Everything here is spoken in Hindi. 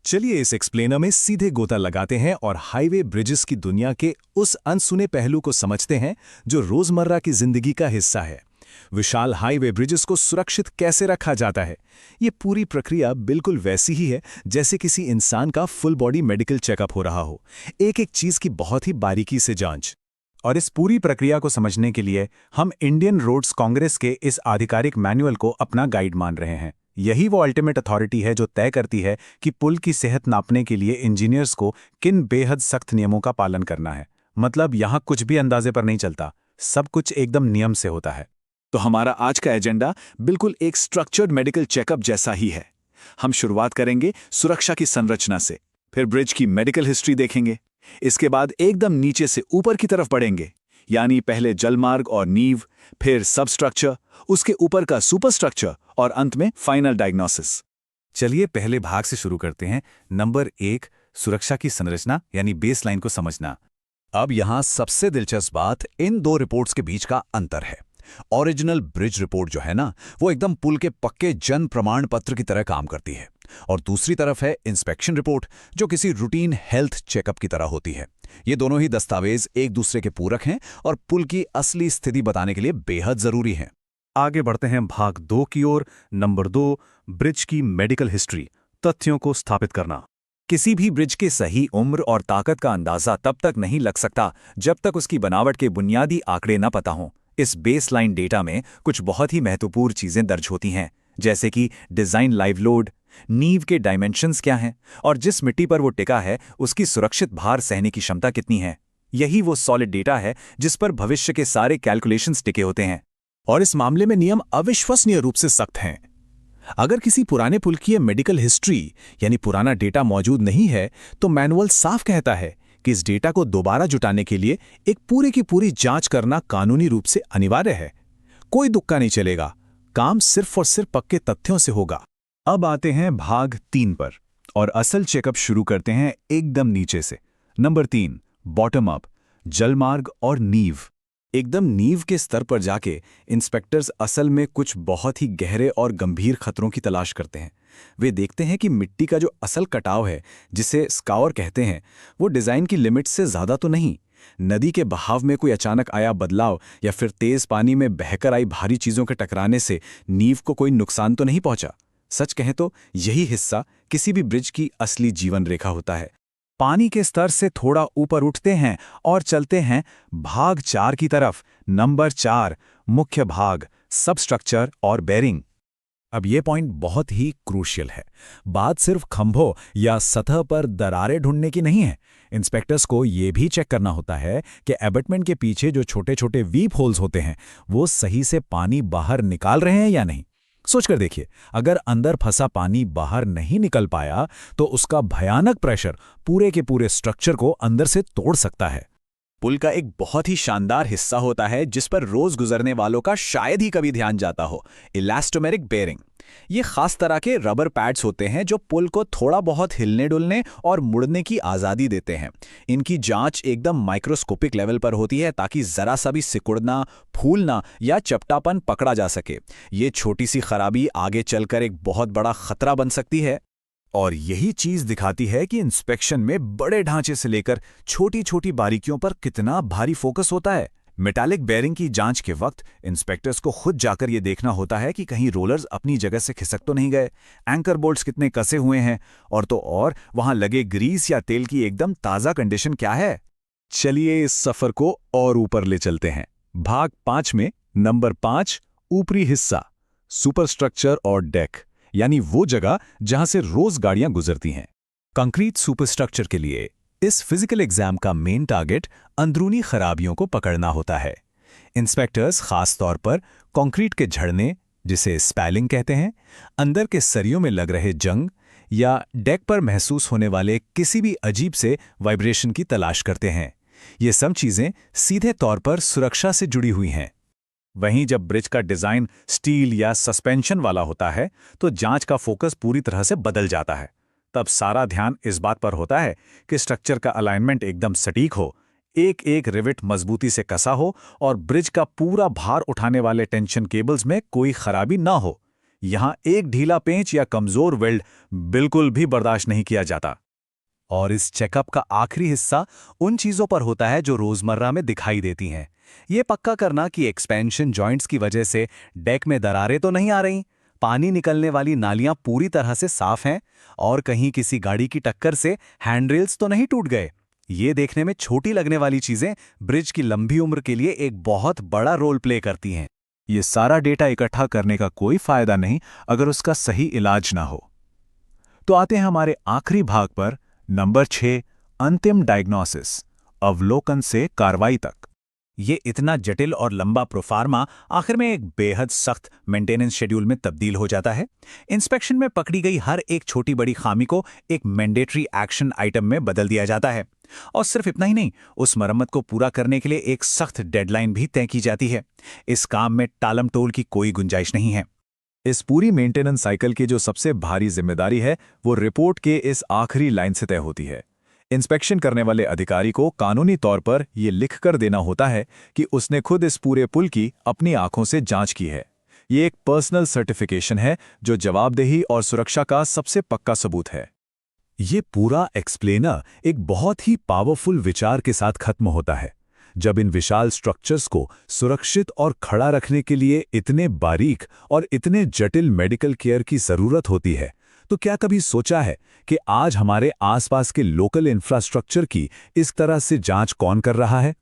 चलिए इस एक्सप्लेनर में सीधे गोता लगाते हैं और हाईवे ब्रिजेस की दुनिया के उस अनसुने पहलू को समझते हैं जो रोजमर्रा की जिंदगी का हिस्सा है। विशाल हाईवे ब्रिजेस को सुरक्षित कैसे रखा जाता है, ये पूरी प्रक्रिया बिल्कुल वैसी ही है जैसे किसी इंसान का फुल बॉडी मेडिकल चेकअप हो रहा हो, एक एक चीज की बहुत ही बारीकी से जांच। और इस पूरी प्रक्रिया को समझने के लिए हम इंडियन रोड्स कांग्रेस के इस आधिकारिक मैनुअल को अपना गाइड मान रहे हैं। यही वो अल्टीमेट अथॉरिटी है जो तय करती है कि पुल की सेहत नापने के लिए इंजीनियर्स को किन बेहद सख्त नियमों का पालन करना है। मतलब यहाँ कुछ भी अंदाजे पर नहीं चलता, सब कुछ एकदम नियम से होता है। तो हमारा आज का एजेंडा बिल्कुल एक स्ट्रक्चर्ड मेडिकल चेकअप जैसा ही है। हम शुरुआत करेंगे सुरक्षा की संरचना से, फिर ब्रिज की मेडिकल हिस्ट्री देखेंगे, इसके बाद एकदम नीचे से ऊपर की तरफ बढ़ेंगे, यानी पहले जलमार्ग और नींव, फिर सबस्ट्रक्चर, उसके ऊपर का सुपरस्ट्रक्चर और अंत में फाइनल डायग्नोसिस। चलिए पहले भाग से शुरू करते हैं। नंबर 1, सुरक्षा की संरचना यानी बेसलाइन को समझना। अब यहां सबसे दिलचस्प बात इन दो रिपोर्ट्स के बीच का अंतर है। ओरिजिनल ब्रिज रिपोर्ट जो है ना, वो एकदम पुल के पक्के जन प्रमाण पत्र की तरह काम करती है, और दूसरी तरफ है इंस्पेक्शन रिपोर्ट जो किसी रूटीन हेल्थ चेकअप की तरह होती है। ये दोनों ही दस्तावेज एक दूसरे के पूरक हैं और पुल की असली स्थिति बताने के लिए बेहद जरूरी हैं। आगे बढ़ते हैं भाग 2 की ओर। नंबर 2, ब्रिज की मेडिकल हिस्ट्री, तथ्यों को स्थापित करना। किसी भी ब्रिज की सही उम्र और ताकत का अंदाजा तब तक नहीं लग सकता जब तक उसकी बनावट के बुनियादी आंकड़े न पता हों। इस बेसलाइन डेटा में कुछ बहुत ही महत्वपूर्ण चीजें दर्ज होती हैं, जैसे कि डिजाइन लाइव लोड, नींव के डायमेंशंस क्या हैं, और जिस मिट्टी पर वो टिका है उसकी सुरक्षित भार सहने की क्षमता कितनी है। यही वो सॉलिड डेटा है जिस पर भविष्य के सारे कैलकुलेशंस टिके होते हैं। और इस मामले में नियम अविश्वसनीय रूप से सख्त हैं। अगर किसी पुराने पुल की मेडिकल हिस्ट्री यानी पुराना डेटा मौजूद नहीं है, तो मैनुअल साफ कहता है कि इस डेटा को दोबारा जुटाने के लिए एक पूरी की पूरी जांच करना कानूनी रूप से अनिवार्य है। कोई दुक्का नहीं चलेगा, काम सिर्फ और सिर्फ पक्के तथ्यों से होगा। अब आते हैं भाग 3 पर और असल चेकअप शुरू करते हैं एकदम नीचे से। नंबर 3, बॉटम अप, जलमार्ग और नींव। एकदम नींव के स्तर पर जाके इंस्पेक्टर्स असल में कुछ बहुत ही गहरे और गंभीर खतरों की तलाश करते हैं। वे देखते हैं कि मिट्टी का जो असल कटाव है, जिसे स्कावर कहते हैं, वो डिजाइन की लिमिट से ज्यादा तो नहीं। नदी के बहाव में कोई अचानक आया बदलाव या फिर तेज पानी में बहकर आई भारी चीजों के टकराने से नींव को कोई नुकसान तो नहीं पहुंचा। सच कहें तो यही हिस्सा किसी भी ब्रिज की असली जीवन रेखा होता है। पानी के स्तर से थोड़ा ऊपर उठते हैं और चलते हैं भाग 4 की तरफ। नंबर 4, मुख्य भाग, सबस्ट्रक्चर और बेरिंग। अब ये पॉइंट बहुत ही क्रूशियल है। बात सिर्फ खंभों या सतह पर दरारें ढूंढने की नहीं है। इंस्पेक्टर्स को ये भी चेक करना होता है कि एबटमेंट के पीछे जो छोटे छोटे वीप होल्स होते हैं वो सही से पानी बाहर निकाल रहे हैं या नहीं। सोचकर देखिए, अगर अंदर फंसा पानी बाहर नहीं निकल पाया तो उसका भयानक प्रेशर पूरे के पूरे स्ट्रक्चर को अंदर से तोड़ सकता है। पुल का एक बहुत ही शानदार हिस्सा होता है जिस पर रोज गुजरने वालों का शायद ही कभी ध्यान जाता हो, इलास्टोमेरिक बेरिंग। ये खास तरह के रबर पैड्स होते हैं जो पुल को थोड़ा बहुत हिलने डुलने और मुड़ने की आज़ादी देते हैं। इनकी जांच एकदम माइक्रोस्कोपिक लेवल पर होती है ताकि जरा सा भी सिकुड़ना, फूलना या चपटापन पकड़ा जा सके। ये छोटी सी खराबी आगे चलकर एक बहुत बड़ा खतरा बन सकती है। और यही चीज दिखाती है कि इंस्पेक्शन में बड़े ढांचे से लेकर छोटी छोटी बारीकियों पर कितना भारी फोकस होता है। मेटालिक बेरिंग की जांच के वक्त इंस्पेक्टर्स को खुद जाकर यह देखना होता है कि कहीं रोलर्स अपनी जगह से खिसक तो नहीं गए, एंकर बोल्ट्स कितने कसे हुए हैं, और तो और वहां लगे ग्रीस या तेल की एकदम ताजा कंडीशन क्या है। चलिए इस सफर को और ऊपर ले चलते हैं। भाग 5 में नंबर 5, ऊपरी हिस्सा, सुपरस्ट्रक्चर और डेक, यानी वो जगह जहां से रोज गाड़ियां गुजरती हैं। कंक्रीट सुपरस्ट्रक्चर के लिए इस फिजिकल एग्जाम का मेन टारगेट अंदरूनी खराबियों को पकड़ना होता है। इंस्पेक्टर्स खास तौर पर कंक्रीट के झड़ने, जिसे स्पैलिंग कहते हैं, अंदर के सरियों में लग रहे जंग या डेक पर महसूस होने वाले किसी भी अजीब से वाइब्रेशन की तलाश करते हैं। ये सब चीजें सीधे तौर पर सुरक्षा से जुड़ी हुई हैं। वहीं जब ब्रिज का डिजाइन स्टील या सस्पेंशन वाला होता है तो जांच का फोकस पूरी तरह से बदल जाता है। तब सारा ध्यान इस बात पर होता है कि स्ट्रक्चर का अलाइनमेंट एकदम सटीक हो, एक एक रिवेट मजबूती से कसा हो और ब्रिज का पूरा भार उठाने वाले टेंशन केबल्स में कोई खराबी ना हो। यहाँ एक ढीला पेंच या कमजोर वेल्ड बिल्कुल भी बर्दाश्त नहीं किया जाता। और इस चेकअप का आखिरी हिस्सा उन चीजों पर होता है जो रोजमर्रा में दिखाई देती हैं। ये पक्का करना कि एक्सपेंशन जॉइंट्स की वजह से डेक में दरारें तो नहीं आ रही, पानी निकलने वाली नालियां पूरी तरह से साफ हैं, और कहीं किसी गाड़ी की टक्कर से हैंडरेल्स तो नहीं टूट गए। ये देखने में छोटी लगने वाली चीजें ब्रिज की लंबी उम्र के लिए एक बहुत बड़ा रोल प्ले करती हैं। ये सारा डेटा इकट्ठा करने का कोई फायदा नहीं अगर उसका सही इलाज ना हो। तो आते हैं हमारे आखिरी भाग पर, नंबर 6, अंतिम डायग्नोसिस, अवलोकन से कार्रवाई तक। ये इतना जटिल और लंबा प्रोफार्मा आखिर में एक बेहद सख्त मेंटेनेंस शेड्यूल में तब्दील हो जाता है। इंस्पेक्शन में पकड़ी गई हर एक छोटी बड़ी खामी को एक मैंडेटरी एक्शन आइटम में बदल दिया जाता है। और सिर्फ इतना ही नहीं, उस मरम्मत को पूरा करने के लिए एक सख्त डेडलाइन भी तय की जाती है। इस काम में टालम टोल की कोई गुंजाइश नहीं है। इस पूरी मेंटेनेंस साइकिल की जो सबसे भारी जिम्मेदारी है वो रिपोर्ट के इस आखिरी लाइन से तय होती है। इंस्पेक्शन करने वाले अधिकारी को कानूनी तौर पर यह लिखकर देना होता है कि उसने खुद इस पूरे पुल की अपनी आंखों से जांच की है। ये एक पर्सनल सर्टिफिकेशन है जो जवाबदेही और सुरक्षा का सबसे पक्का सबूत है। ये पूरा एक्सप्लेनर एक बहुत ही पावरफुल विचार के साथ खत्म होता है। जब इन विशाल स्ट्रक्चर्स को सुरक्षित और खड़ा रखने के लिए इतने बारीक और इतने जटिल मेडिकल केयर की जरूरत होती है, तो क्या कभी सोचा है कि आज हमारे आसपास के लोकल इंफ्रास्ट्रक्चर की इस तरह से जांच कौन कर रहा है?